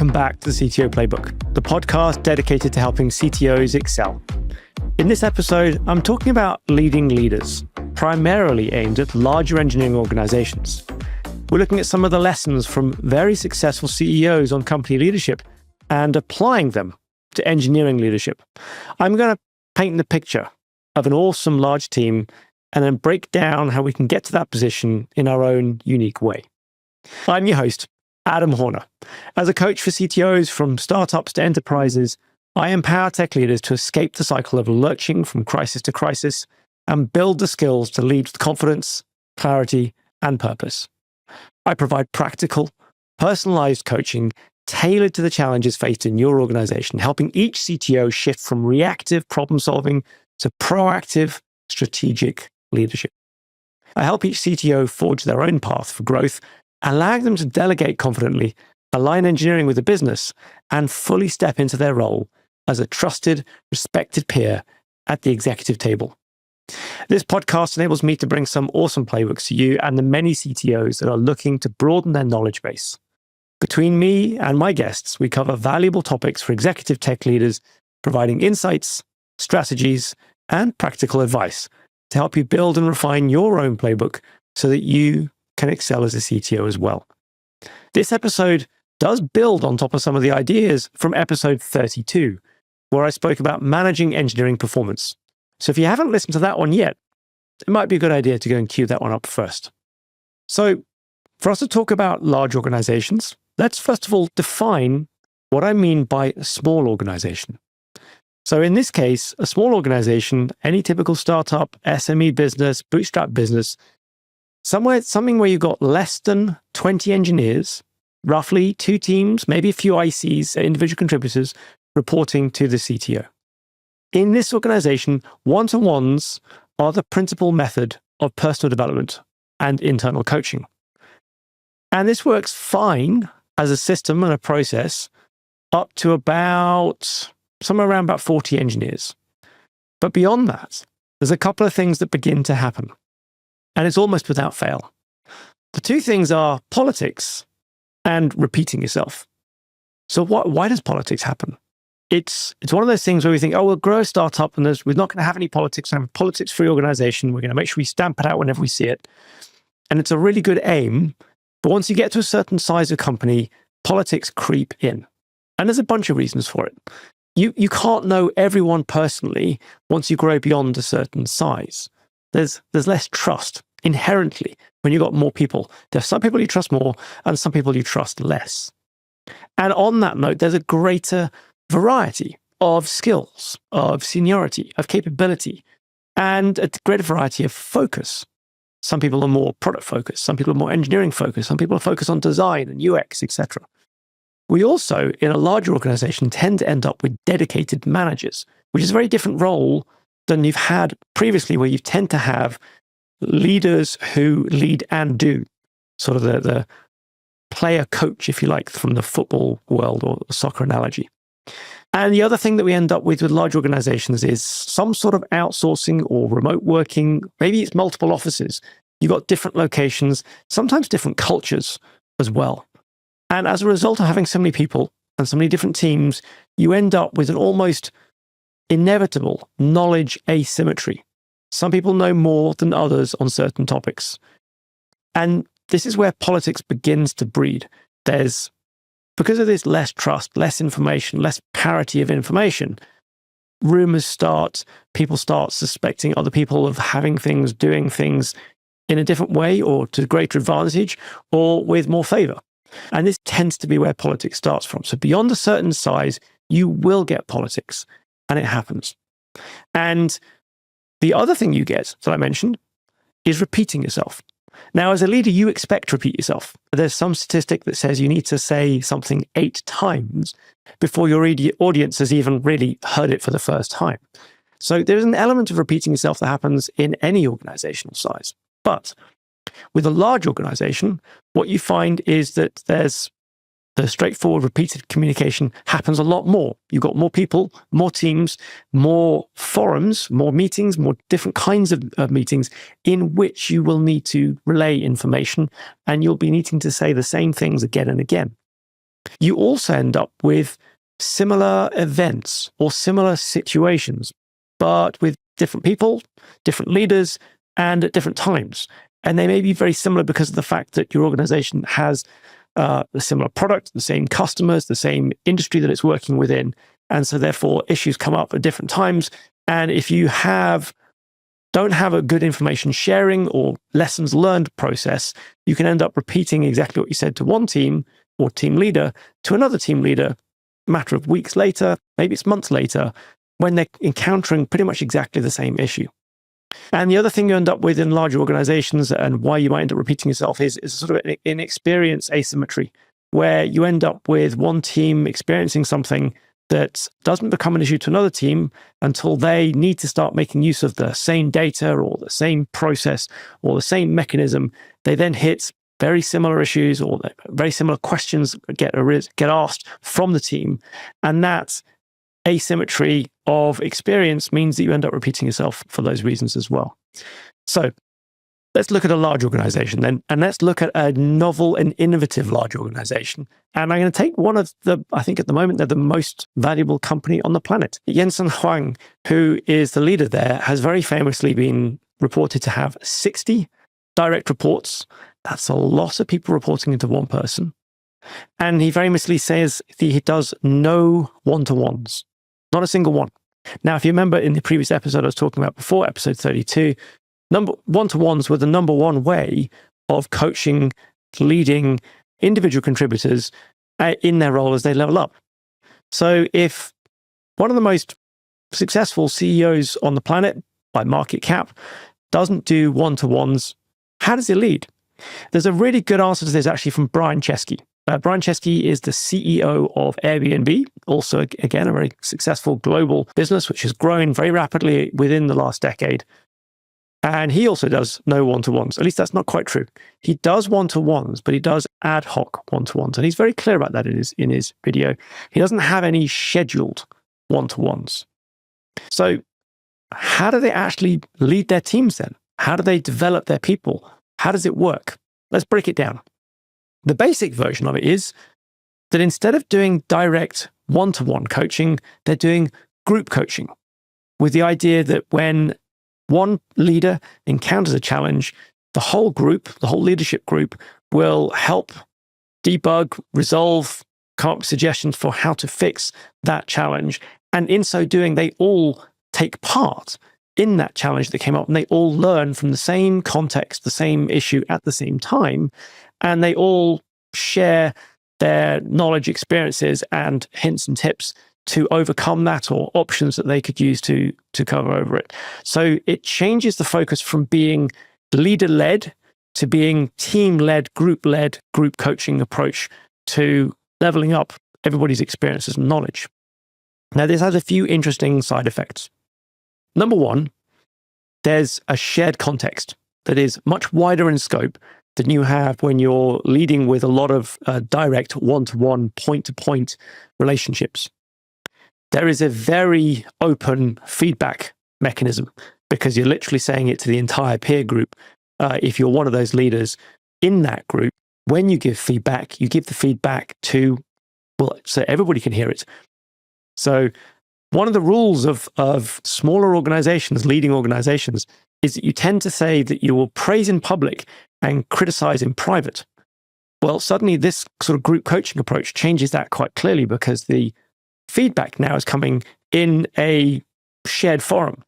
welcome back to the CTO Playbook, the podcast dedicated to helping CTOs excel. In this episode, I'm talking about leading leaders, primarily aimed at larger engineering organizations. We're looking at some of the lessons from very successful CEOs on company leadership and applying them to engineering leadership. I'm going to paint the picture of an awesome large team and then break down how we can get to that position in our own unique way. I'm your host, Adam Horner. As a coach for CTOs from startups to enterprises, I empower tech leaders to escape the cycle of lurching from crisis to crisis and build the skills to lead with confidence, clarity, and purpose. I provide practical, personalized coaching tailored to the challenges faced in your organization, helping each CTO shift from reactive problem solving to proactive, strategic leadership. I help each CTO forge their own path for growth, allowing them to delegate confidently, align engineering with the business, and fully step into their role as a trusted, respected peer at the executive table. This podcast enables me to bring some awesome playbooks to you and the many CTOs that are looking to broaden their knowledge base. Between me and my guests, we cover valuable topics for executive tech leaders, providing insights, strategies, and practical advice to help you build and refine your own playbook so that you can excel as a CTO as well. This episode does build on top of some of the ideas from episode 32, where I spoke about managing engineering performance. So if you haven't listened to that one yet, it might be a good idea to go and queue that one up first. So for us to talk about large organizations, let's first of all define what I mean by a small organization. So in this case, a small organization, any typical startup, SME business, bootstrap business, something where you've got less than 20 engineers, roughly 2 teams, maybe a few ICs, individual contributors, reporting to the CTO. In this organization, one-to-ones are the principal method of personal development and internal coaching. And this works fine as a system and a process up to about somewhere around about 40 engineers. But beyond that, there's a couple of things that begin to happen. And it's almost without fail. The 2 things are politics and repeating yourself. So why does politics happen? It's one of those things where we think, oh, we'll grow a startup and we're not going to have any politics. I'm a politics-free organization. We're going to make sure we stamp it out whenever we see it. And it's a really good aim. But once you get to a certain size of company, politics creep in. And there's a bunch of reasons for it. You can't know everyone personally once you grow beyond a certain size. There's less trust inherently when you've got more people. There's some people you trust more and some people you trust less. And on that note, there's a greater variety of skills, of seniority, of capability, and a greater variety of focus. Some people are more product focused, some people are more engineering focused, some people are focused on design and UX, etc. We also, in a larger organization, tend to end up with dedicated managers, which is a very different role than you've had previously, where you tend to have leaders who lead and do, sort of the player coach, if you like, from the football world or soccer analogy. And the other thing that we end up with large organizations is some sort of outsourcing or remote working. Maybe it's multiple offices. You've got different locations, sometimes different cultures as well. And as a result of having so many people and so many different teams, you end up with an almost inevitable knowledge asymmetry. Some people know more than others on certain topics. And this is where politics begins to breed. Because of this less trust, less information, less parity of information, rumors start, people start suspecting other people of having things, doing things in a different way or to greater advantage or with more favor. And this tends to be where politics starts from. So beyond a certain size, you will get politics. And it happens. And the other thing you get that I mentioned is repeating yourself. Now, as a leader, you expect to repeat yourself. There's some statistic that says you need to say something 8 times before your audience has even really heard it for the first time. So there's an element of repeating yourself that happens in any organizational size. But with a large organization, what you find is that there's the straightforward repeated communication happens a lot more. You've got more people, more teams, more forums, more meetings, more different kinds of meetings in which you will need to relay information, and you'll be needing to say the same things again and again. You also end up with similar events or similar situations, but with different people, different leaders, and at different times. And they may be very similar because of the fact that your organization has a similar product, the same customers, the same industry that it's working within. And so therefore issues come up at different times. And if you don't have a good information sharing or lessons learned process, you can end up repeating exactly what you said to one team or team leader to another team leader a matter of weeks later, maybe it's months later, when they're encountering pretty much exactly the same issue. And the other thing you end up with in larger organizations and why you might end up repeating yourself is sort of an experience asymmetry, where you end up with one team experiencing something that doesn't become an issue to another team until they need to start making use of the same data or the same process or the same mechanism. They then hit very similar issues or very similar questions get asked from the team. And that asymmetry of experience means that you end up repeating yourself for those reasons as well. So let's look at a large organization then, and let's look at a novel and innovative large organization. And I'm going to take one of I think at the moment, they're the most valuable company on the planet. Jensen Huang, who is the leader there, has very famously been reported to have 60 direct reports. That's a lot of people reporting into one person. And he famously says that he does no one-to-ones, not a single one. Now, if you remember in the previous episode I was talking about before, episode 32, one-to-ones were the number one way of coaching, leading individual contributors in their role as they level up. So if one of the most successful CEOs on the planet by market cap doesn't do one-to-ones, how does he lead? There's a really good answer to this actually from Brian Chesky. Brian Chesky is the CEO of Airbnb, also, again, a very successful global business, which has grown very rapidly within the last decade. And he also does no one-to-ones. At least that's not quite true. He does one-to-ones, but he does ad hoc one-to-ones. And he's very clear about that in his video. He doesn't have any scheduled one-to-ones. So how do they actually lead their teams then? How do they develop their people? How does it work? Let's break it down. The basic version of it is that instead of doing direct one-to-one coaching, they're doing group coaching with the idea that when one leader encounters a challenge, the whole group, the whole leadership group will help debug, resolve, come up with suggestions for how to fix that challenge. And in so doing, they all take part in that challenge that came up, and they all learn from the same context, the same issue at the same time, and they all share their knowledge, experiences, and hints and tips to overcome that or options that they could use to cover over it. So it changes the focus from being leader-led to being team-led, group coaching approach to leveling up everybody's experiences and knowledge. Now, this has a few interesting side effects. Number one, there's a shared context that is much wider in scope than you have when you're leading with a lot of direct one-to-one, point-to-point relationships. There is a very open feedback mechanism because you're literally saying it to the entire peer group. If you're one of those leaders in that group, when you give feedback, you give the feedback so everybody can hear it. So one of the rules of smaller organizations, leading organizations, is that you tend to say that you will praise in public and criticize in private. Well, suddenly this sort of group coaching approach changes that quite clearly because the feedback now is coming in a shared forum.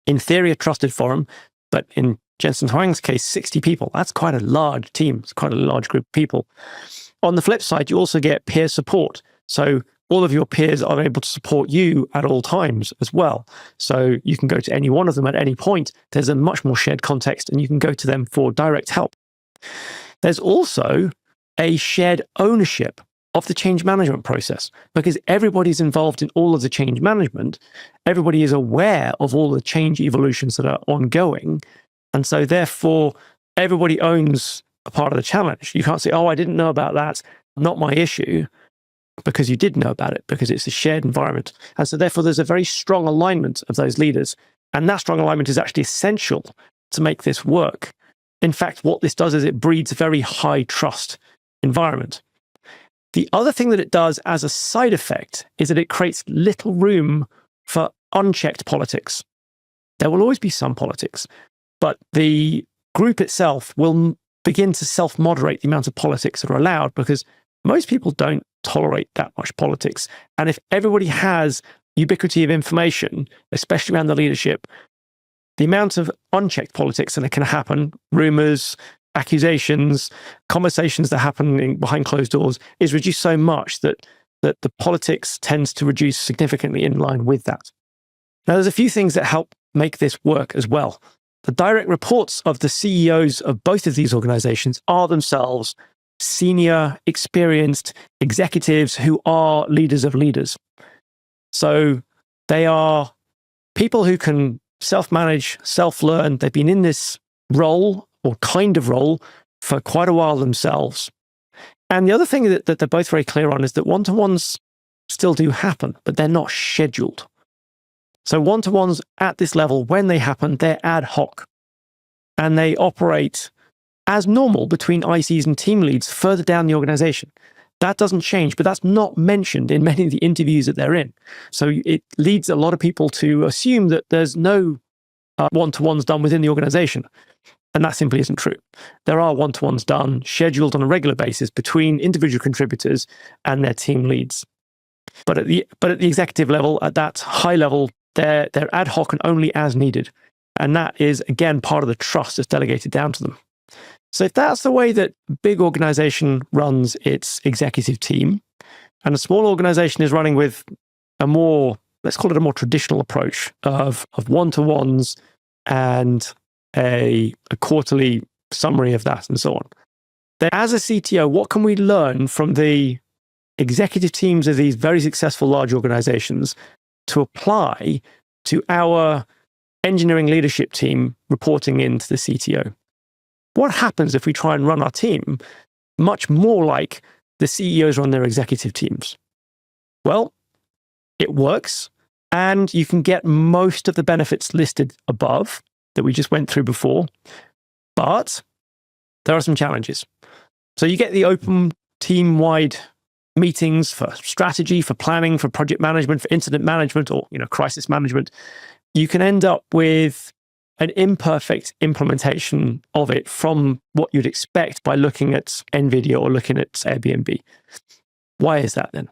In theory, a trusted forum, but in Jensen Huang's case, 60 people. That's quite a large team. It's quite a large group of people. On the flip side, you also get peer support. So all of your peers are able to support you at all times as well. So you can go to any one of them at any point. There's a much more shared context, and you can go to them for direct help. There's also a shared ownership of the change management process because everybody's involved in all of the change management. Everybody is aware of all the change evolutions that are ongoing. And so therefore, everybody owns a part of the challenge. You can't say, oh, I didn't know about that, not my issue, because you did know about it, because it's a shared environment. And so therefore, there's a very strong alignment of those leaders. And that strong alignment is actually essential to make this work. In fact, what this does is it breeds a very high trust environment. The other thing that it does as a side effect is that it creates little room for unchecked politics. There will always be some politics, but the group itself will begin to self-moderate the amount of politics that are allowed because most people don't tolerate that much politics. And if everybody has ubiquity of information, especially around the leadership, the amount of unchecked politics that can happen, rumors, accusations, conversations that happen behind closed doors, is reduced so much that the politics tends to reduce significantly in line with that. Now, there's a few things that help make this work as well. The direct reports of the CEOs of both of these organizations are themselves senior, experienced executives who are leaders of leaders. So they are people who can self-manage, self-learn. They've been in this role or kind of role for quite a while themselves. And the other thing that they're both very clear on is that one-to-ones still do happen, but they're not scheduled. So one-to-ones at this level, when they happen, they're ad hoc. And they operate as normal between ICs and team leads further down the organization. That doesn't change, but that's not mentioned in many of the interviews that they're in. So it leads a lot of people to assume that there's no one-to-ones done within the organization. And that simply isn't true. There are one-to-ones done, scheduled on a regular basis between individual contributors and their team leads. But at the executive level, at that high level, they're ad hoc and only as needed. And that is, again, part of the trust that's delegated down to them. So if that's the way that a big organization runs its executive team, and a small organization is running with a more, let's call it a more traditional approach of one-to-ones and a quarterly summary of that and so on. Then as a CTO, what can we learn from the executive teams of these very successful large organizations to apply to our engineering leadership team reporting into the CTO? What happens if we try and run our team much more like the CEOs run their executive teams? Well, it works, and you can get most of the benefits listed above that we just went through before, but there are some challenges. So you get the open team-wide meetings for strategy, for planning, for project management, for incident management, or crisis management. You can end up with an imperfect implementation of it from what you'd expect by looking at NVIDIA or looking at Airbnb. Why is that then?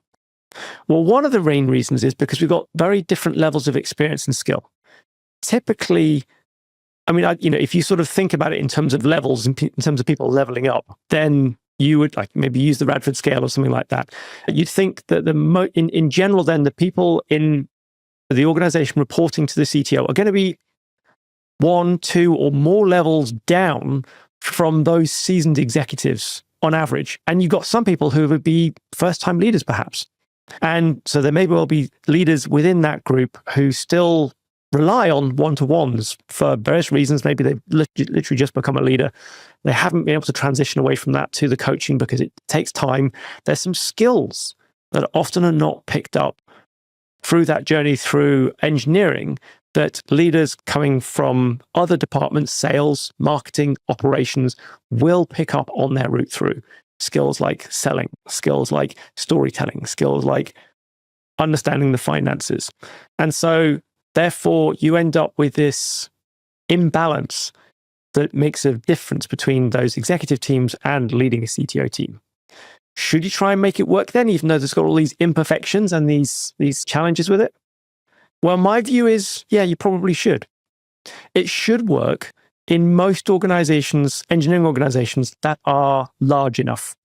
Well, one of the main reasons is because we've got very different levels of experience and skill. Typically, if you sort of think about it in terms of levels, in terms of people leveling up, then you would maybe use the Radford scale or something like that. You'd think that in general, then the people in the organization reporting to the CTO are going to be 1, 2, or more levels down from those seasoned executives on average. And you've got some people who would be first-time leaders, perhaps. And so there may well be leaders within that group who still rely on one-to-ones for various reasons. Maybe they've literally just become a leader. They haven't been able to transition away from that to the coaching because it takes time. There's some skills that often are not picked up through that journey through engineering that leaders coming from other departments, sales, marketing, operations, will pick up on their route through. Skills like selling, skills like storytelling, skills like understanding the finances. And so therefore, you end up with this imbalance that makes a difference between those executive teams and leading a CTO team. Should you try and make it work then, even though there's got all these imperfections and these challenges with it? Well, my view is, yeah, you probably should. It should work in most organizations, engineering organizations that are large enough.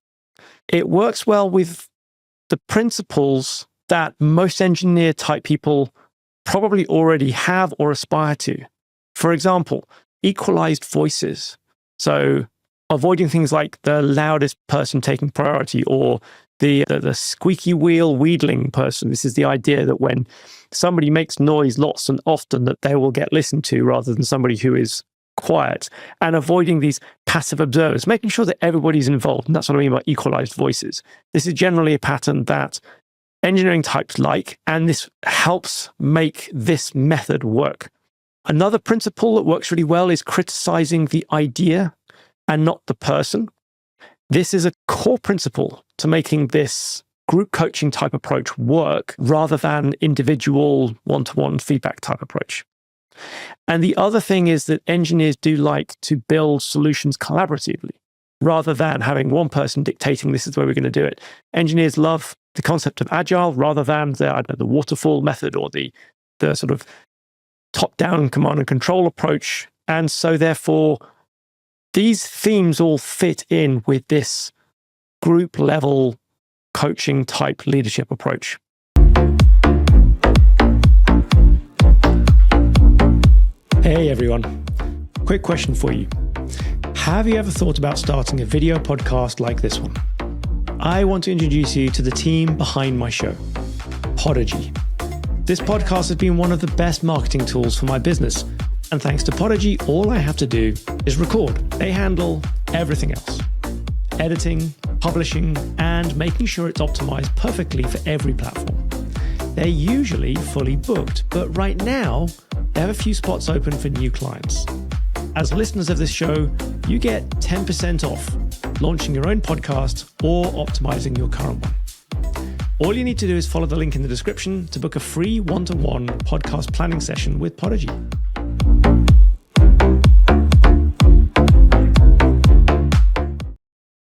It works well with the principles that most engineer type people probably already have or aspire to. For example, equalized voices. So avoiding things like the loudest person taking priority or the squeaky wheel wheedling person. This is the idea that when somebody makes noise lots and often that they will get listened to rather than somebody who is quiet, and avoiding these passive observers, making sure that everybody's involved. And that's what I mean by equalized voices. This is generally a pattern that engineering types like, and this helps make this method work. Another principle that works really well is criticizing the idea and not the person. This is a core principle to making this group coaching type approach work rather than individual one-to-one feedback type approach. And the other thing is that engineers do like to build solutions collaboratively rather than having one person dictating this is the way we're going to do it. Engineers love the concept of agile rather than the waterfall method or the sort of top-down command and control approach. And so therefore, these themes all fit in with this group level coaching type leadership approach. Hey everyone, quick question for you. Have you ever thought about starting a video podcast like this one? I want to introduce you to the team behind my show, Podigy. This podcast has been one of the best marketing tools for my business. And thanks to Podigy, all I have to do is record. They handle everything else. Editing, publishing, and making sure it's optimized perfectly for every platform. They're usually fully booked, but right now, they have a few spots open for new clients. As listeners of this show, you get 10% off launching your own podcast or optimizing your current one. All you need to do is follow the link in the description to book a free one-to-one podcast planning session with Podigy.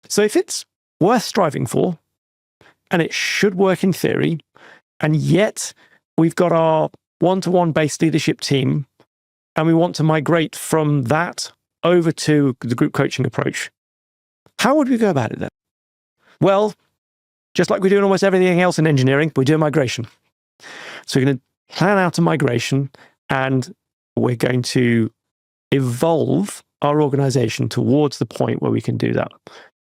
So if it's worth striving for, and it should work in theory, and yet we've got our one-to-one based leadership team, and we want to migrate from that over to the group coaching approach, how would we go about it then? Well, just like we do in almost everything else in engineering, we do a migration. So we're going to plan out a migration, and we're going to evolve our organization towards the point where we can do that.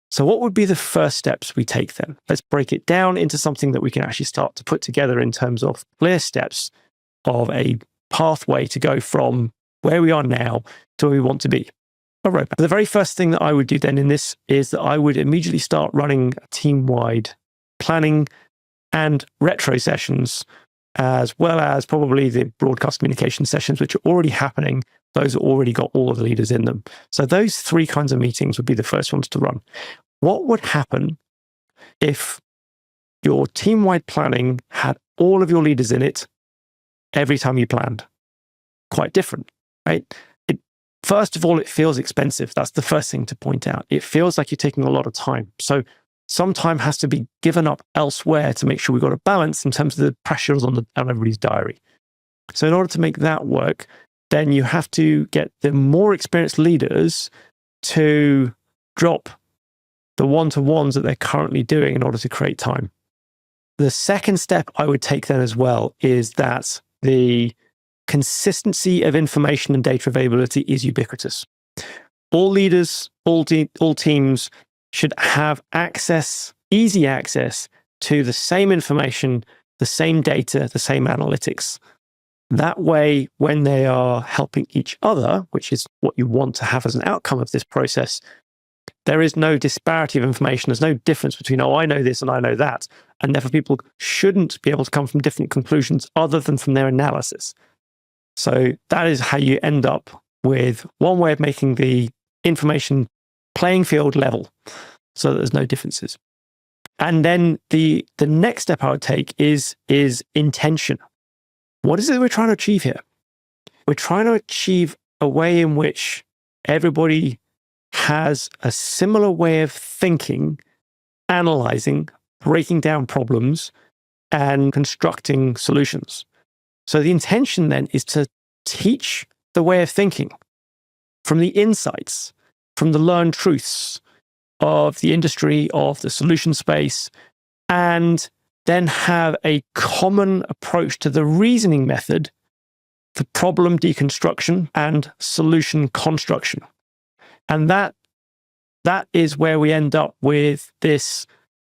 So what would be the first steps we take then? Let's break it down into something that we can actually start to put together in terms of clear steps of a pathway to go from where we are now to where we want to be. A roadmap. The very first thing that I would do then in this is that I would immediately start running a team-wide planning and retro sessions, as well as probably the broadcast communication sessions, which are already happening. Those have already got all of the leaders in them. So those three kinds of meetings would be the first ones to run. What would happen if your team-wide planning had all of your leaders in it every time you planned? Quite different, right? First of all, it feels expensive. That's the first thing to point out. It feels like you're taking a lot of time. So some time has to be given up elsewhere to make sure we've got a balance in terms of the pressures on everybody's diary. So in order to make that work, then you have to get the more experienced leaders to drop the one-to-ones that they're currently doing in order to create time. The second step I would take then as well is that the consistency of information and data availability is ubiquitous. All leaders, all teams should have access, easy access to the same information, the same data, the same analytics. That way, when they are helping each other, which is what you want to have as an outcome of this process, there is no disparity of information. There's no difference between, oh, I know this and I know that. And therefore, people shouldn't be able to come from different conclusions other than from their analysis. So that is how you end up with one way of making the information playing field level so that there's no differences. And then the next step I would take is intention. What is it we're trying to achieve here? We're trying to achieve a way in which everybody has a similar way of thinking, analyzing, breaking down problems, and constructing solutions. So the intention then is to teach the way of thinking from the insights, from the learned truths of the industry, of the solution space, and then have a common approach to the reasoning method, the problem deconstruction, and solution construction. And that is where we end up with this,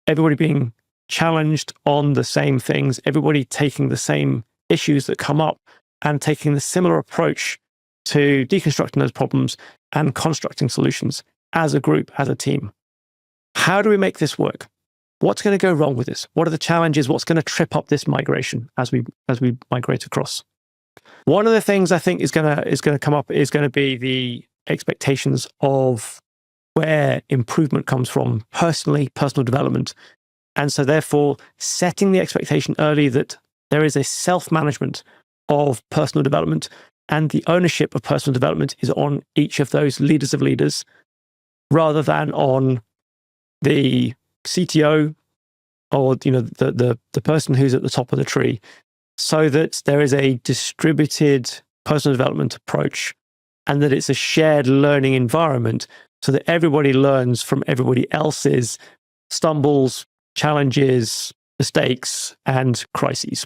everybody being challenged on the same things, everybody taking the same issues that come up and taking the similar approach to deconstructing those problems and constructing solutions as a group, as a team. How do we make this work? What's going to go wrong with this? What are the challenges? What's going to trip up this migration as we migrate across? One of the things I think is going to come up is going to be the expectations of where improvement comes from personally, personal development, And so therefore, setting the expectation early that there is a self-management of personal development and the ownership of personal development is on each of those leaders of leaders rather than on the CTO or the person who's at the top of the tree, so that there is a distributed personal development approach and that it's a shared learning environment so that everybody learns from everybody else's stumbles, challenges, mistakes, and crises.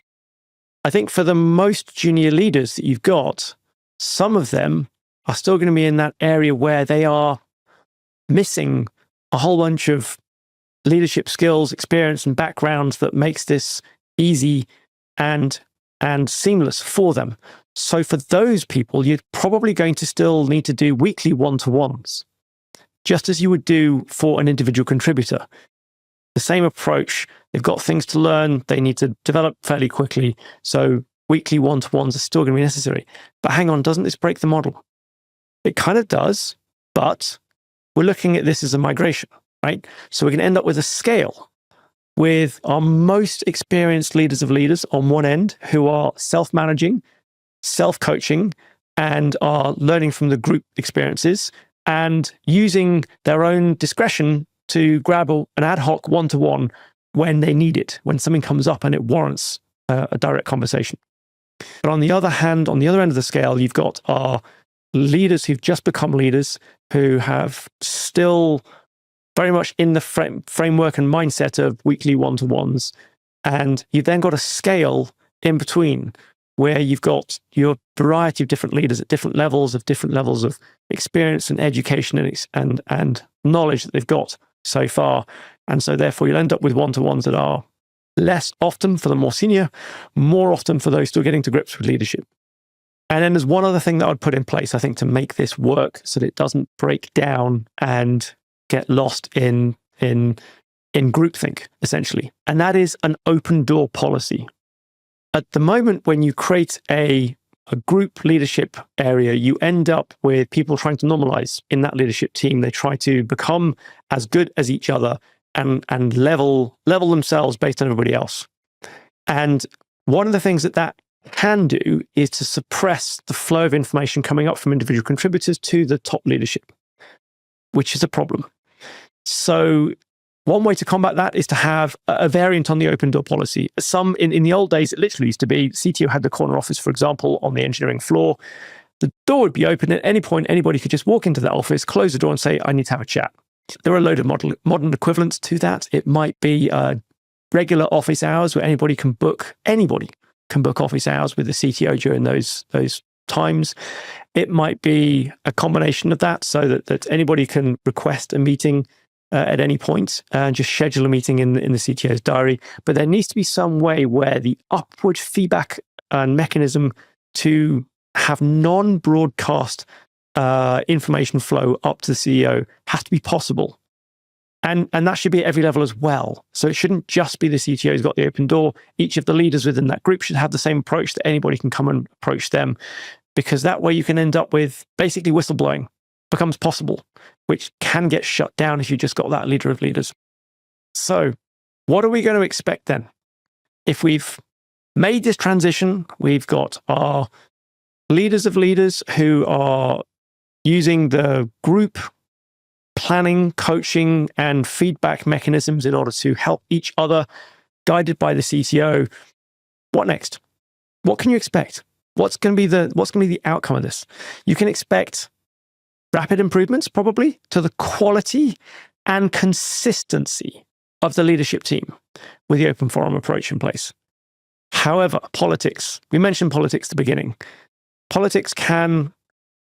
I think for the most junior leaders that you've got, some of them are still going to be in that area where they are missing a whole bunch of leadership skills, experience, and backgrounds that makes this easy and seamless for them. So for those people, you're probably going to still need to do weekly one-to-ones, just as you would do for an individual contributor. The same approach. They've got things to learn. They need to develop fairly quickly. So weekly one-to-ones are still going to be necessary. But hang on, doesn't this break the model? It kind of does, but we're looking at this as a migration, right? So we're going to end up with a scale with our most experienced leaders of leaders on one end who are self-managing, self-coaching, and are learning from the group experiences and using their own discretion to grab an ad hoc one-to-one when they need it, when something comes up and it warrants a direct conversation. But on the other hand, on the other end of the scale, you've got our leaders who've just become leaders who have still very much in the framework and mindset of weekly one-to-ones. And you've then got a scale in between where you've got your variety of different leaders at different levels of experience and education and knowledge that they've got so far. And so therefore you'll end up with one-to-ones that are less often for the more senior, more often for those still getting to grips with leadership. And then there's one other thing that I'd put in place, I think, to make this work so that it doesn't break down and get lost in groupthink, essentially. And that is an open door policy. At the moment, when you create a group leadership area, you end up with people trying to normalize in that leadership team. They try to become as good as each other and level themselves based on everybody else. And one of the things that can do is to suppress the flow of information coming up from individual contributors to the top leadership, which is a problem. So one way to combat that is to have a variant on the open door policy. In the old days, it literally used to be CTO had the corner office, for example, on the engineering floor. The door would be open at any point. Anybody could just walk into that office, close the door and say, I need to have a chat. There are a load of modern equivalents to that. It might be regular office hours where anybody can book office hours with the CTO during those times. It might be a combination of that so that anybody can request a meeting at any point and just schedule a meeting in the CTO's diary. But there needs to be some way where the upward feedback and mechanism to have non-broadcast information flow up to the CEO has to be possible. And that should be at every level as well. So it shouldn't just be the CTO who's got the open door. Each of the leaders within that group should have the same approach that anybody can come and approach them, because that way you can end up with basically whistleblowing becomes possible, which can get shut down if you just got that leader of leaders. So what are we going to expect then? If we've made this transition, we've got our leaders of leaders who are using the group planning, coaching, and feedback mechanisms in order to help each other, guided by the CTO. What next? What can you expect? What's going to be the outcome of this? You can expect rapid improvements, probably, to the quality and consistency of the leadership team with the open forum approach in place. However, politics, we mentioned politics at the beginning. Politics can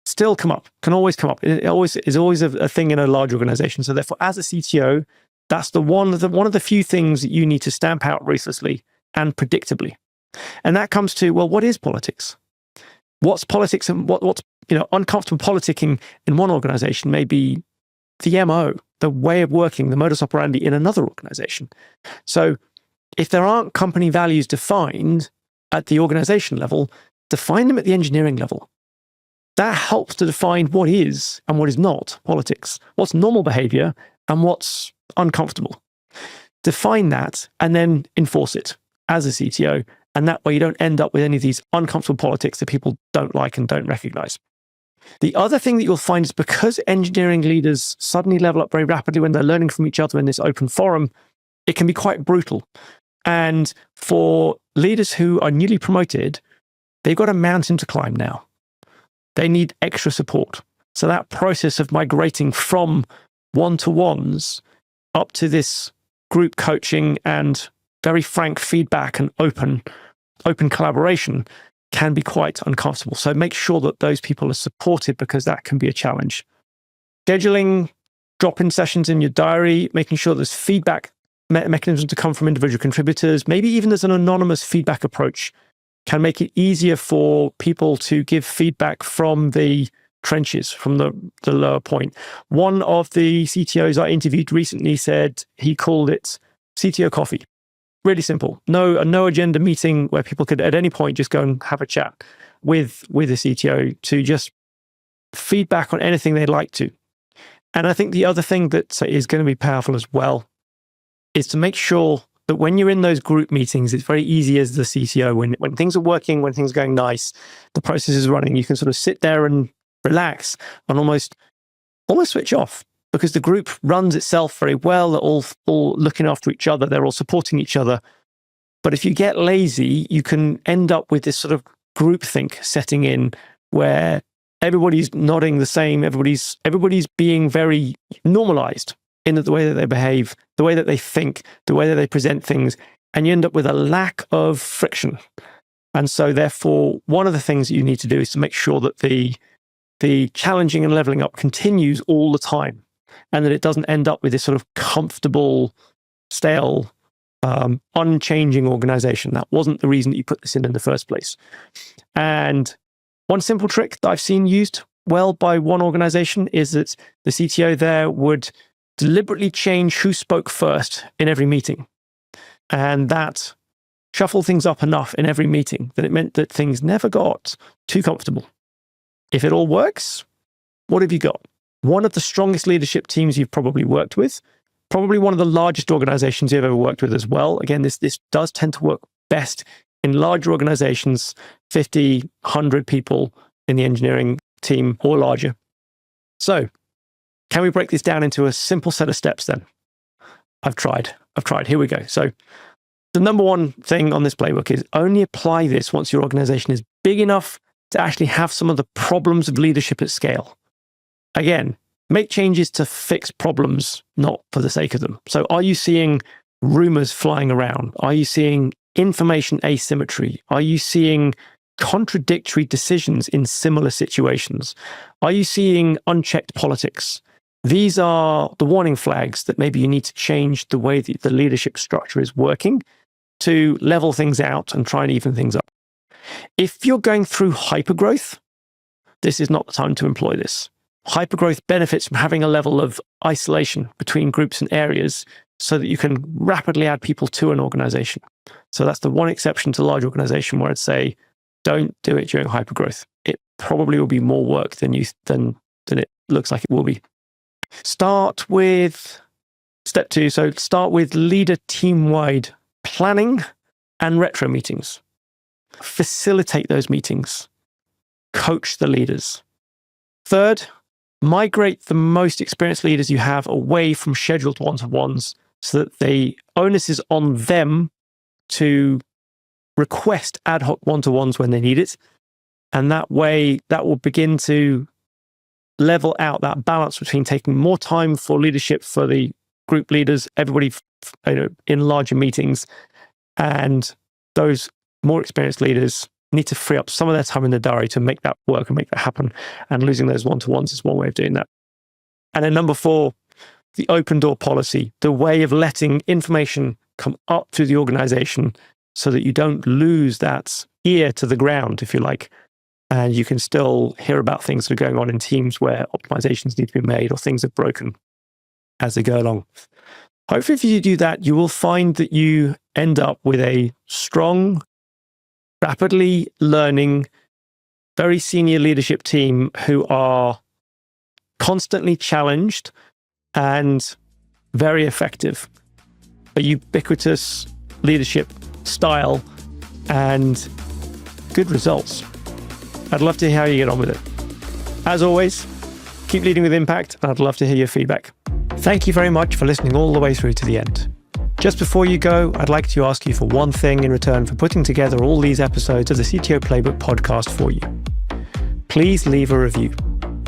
still come up, can always come up. It always is always a thing in a large organization. So therefore, as a CTO, that's one of the few things that you need to stamp out ruthlessly and predictably. And that comes to, well, what is politics? What's politics, and what's uncomfortable politicking in one organization may be the MO, the way of working, the modus operandi in another organization. So if there aren't company values defined at the organization level, define them at the engineering level. That helps to define what is and what is not politics, what's normal behavior and what's uncomfortable. define that, and then enforce it as a CTO. And that way you don't end up with any of these uncomfortable politics that people don't like and don't recognize. The other thing that you'll find is because engineering leaders suddenly level up very rapidly when they're learning from each other in this open forum, it can be quite brutal. And for leaders who are newly promoted, they've got a mountain to climb now. They need extra support. So that process of migrating from one-to-ones up to this group coaching and very frank feedback and open collaboration can be quite uncomfortable. So make sure that those people are supported, because that can be a challenge. Scheduling drop-in sessions in your diary, making sure there's feedback mechanisms to come from individual contributors, maybe even there's an anonymous feedback approach, can make it easier for people to give feedback from the trenches, from the lower point. One of the CTOs I interviewed recently said he called it CTO coffee. Really simple. No agenda meeting where people could at any point just go and have a chat with a CTO to just feedback on anything they'd like to. And I think the other thing that is going to be powerful as well is to make sure that when you're in those group meetings, it's very easy as the CTO, when things are working, when things are going nice, the process is running, you can sort of sit there and relax and almost switch off, because the group runs itself very well. They're all looking after each other. They're all supporting each other. But if you get lazy, you can end up with this sort of groupthink setting in where everybody's nodding the same. Everybody's being very normalized in the way that they behave, the way that they think, the way that they present things. And you end up with a lack of friction. And so therefore, one of the things that you need to do is to make sure that the challenging and leveling up continues all the time, and that it doesn't end up with this sort of comfortable, stale, unchanging organization. That wasn't the reason that you put this in the first place. And one simple trick that I've seen used well by one organization is that the CTO there would deliberately change who spoke first in every meeting. And that shuffled things up enough in every meeting that it meant that things never got too comfortable. If it all works, what have you got? One of the strongest leadership teams you've probably worked with, probably one of the largest organizations you've ever worked with as well. Again, this does tend to work best in larger organizations, 50, 100 people in the engineering team or larger. So can we break this down into a simple set of steps then? I've tried. Here we go. So the number one thing on this playbook is only apply this once your organization is big enough to actually have some of the problems of leadership at scale. Again, make changes to fix problems, not for the sake of them. So are you seeing rumors flying around? Are you seeing information asymmetry? Are you seeing contradictory decisions in similar situations? Are you seeing unchecked politics? These are the warning flags that maybe you need to change the way that the leadership structure is working to level things out and try and even things up. If you're going through hypergrowth, this is not the time to employ this. Hypergrowth benefits from having a level of isolation between groups and areas so that you can rapidly add people to an organization. So that's the one exception to large organization where I'd say, don't do it during hypergrowth. It probably will be more work than it looks like it will be. Start with step 2. So start with leader team-wide planning and retro meetings. Facilitate those meetings. Coach the leaders. Third, migrate the most experienced leaders you have away from scheduled one-to-ones so that the onus is on them to request ad hoc one-to-ones when they need it. And that way, that will begin to level out that balance between taking more time for leadership for the group leaders, everybody in larger meetings, and those more experienced leaders need to free up some of their time in the diary to make that work and make that happen. And losing those one-to-ones is one way of doing that. And then number 4, the open door policy, the way of letting information come up through the organization so that you don't lose that ear to the ground, if you like, and you can still hear about things that are going on in teams where optimizations need to be made or things are broken as they go along. Hopefully, if you do that, you will find that you end up with a strong, rapidly learning, very senior leadership team who are constantly challenged and very effective. a ubiquitous leadership style and good results. I'd love to hear how you get on with it. As always, keep leading with impact, and I'd love to hear your feedback. Thank you very much for listening all the way through to the end. Just before you go, I'd like to ask you for one thing in return for putting together all these episodes of the CTO Playbook podcast for you. Please leave a review.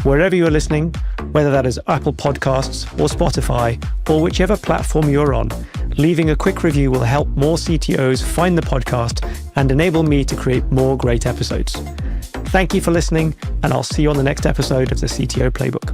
Wherever you're listening, whether that is Apple Podcasts or Spotify or whichever platform you're on, leaving a quick review will help more CTOs find the podcast and enable me to create more great episodes. Thank you for listening, and I'll see you on the next episode of the CTO Playbook.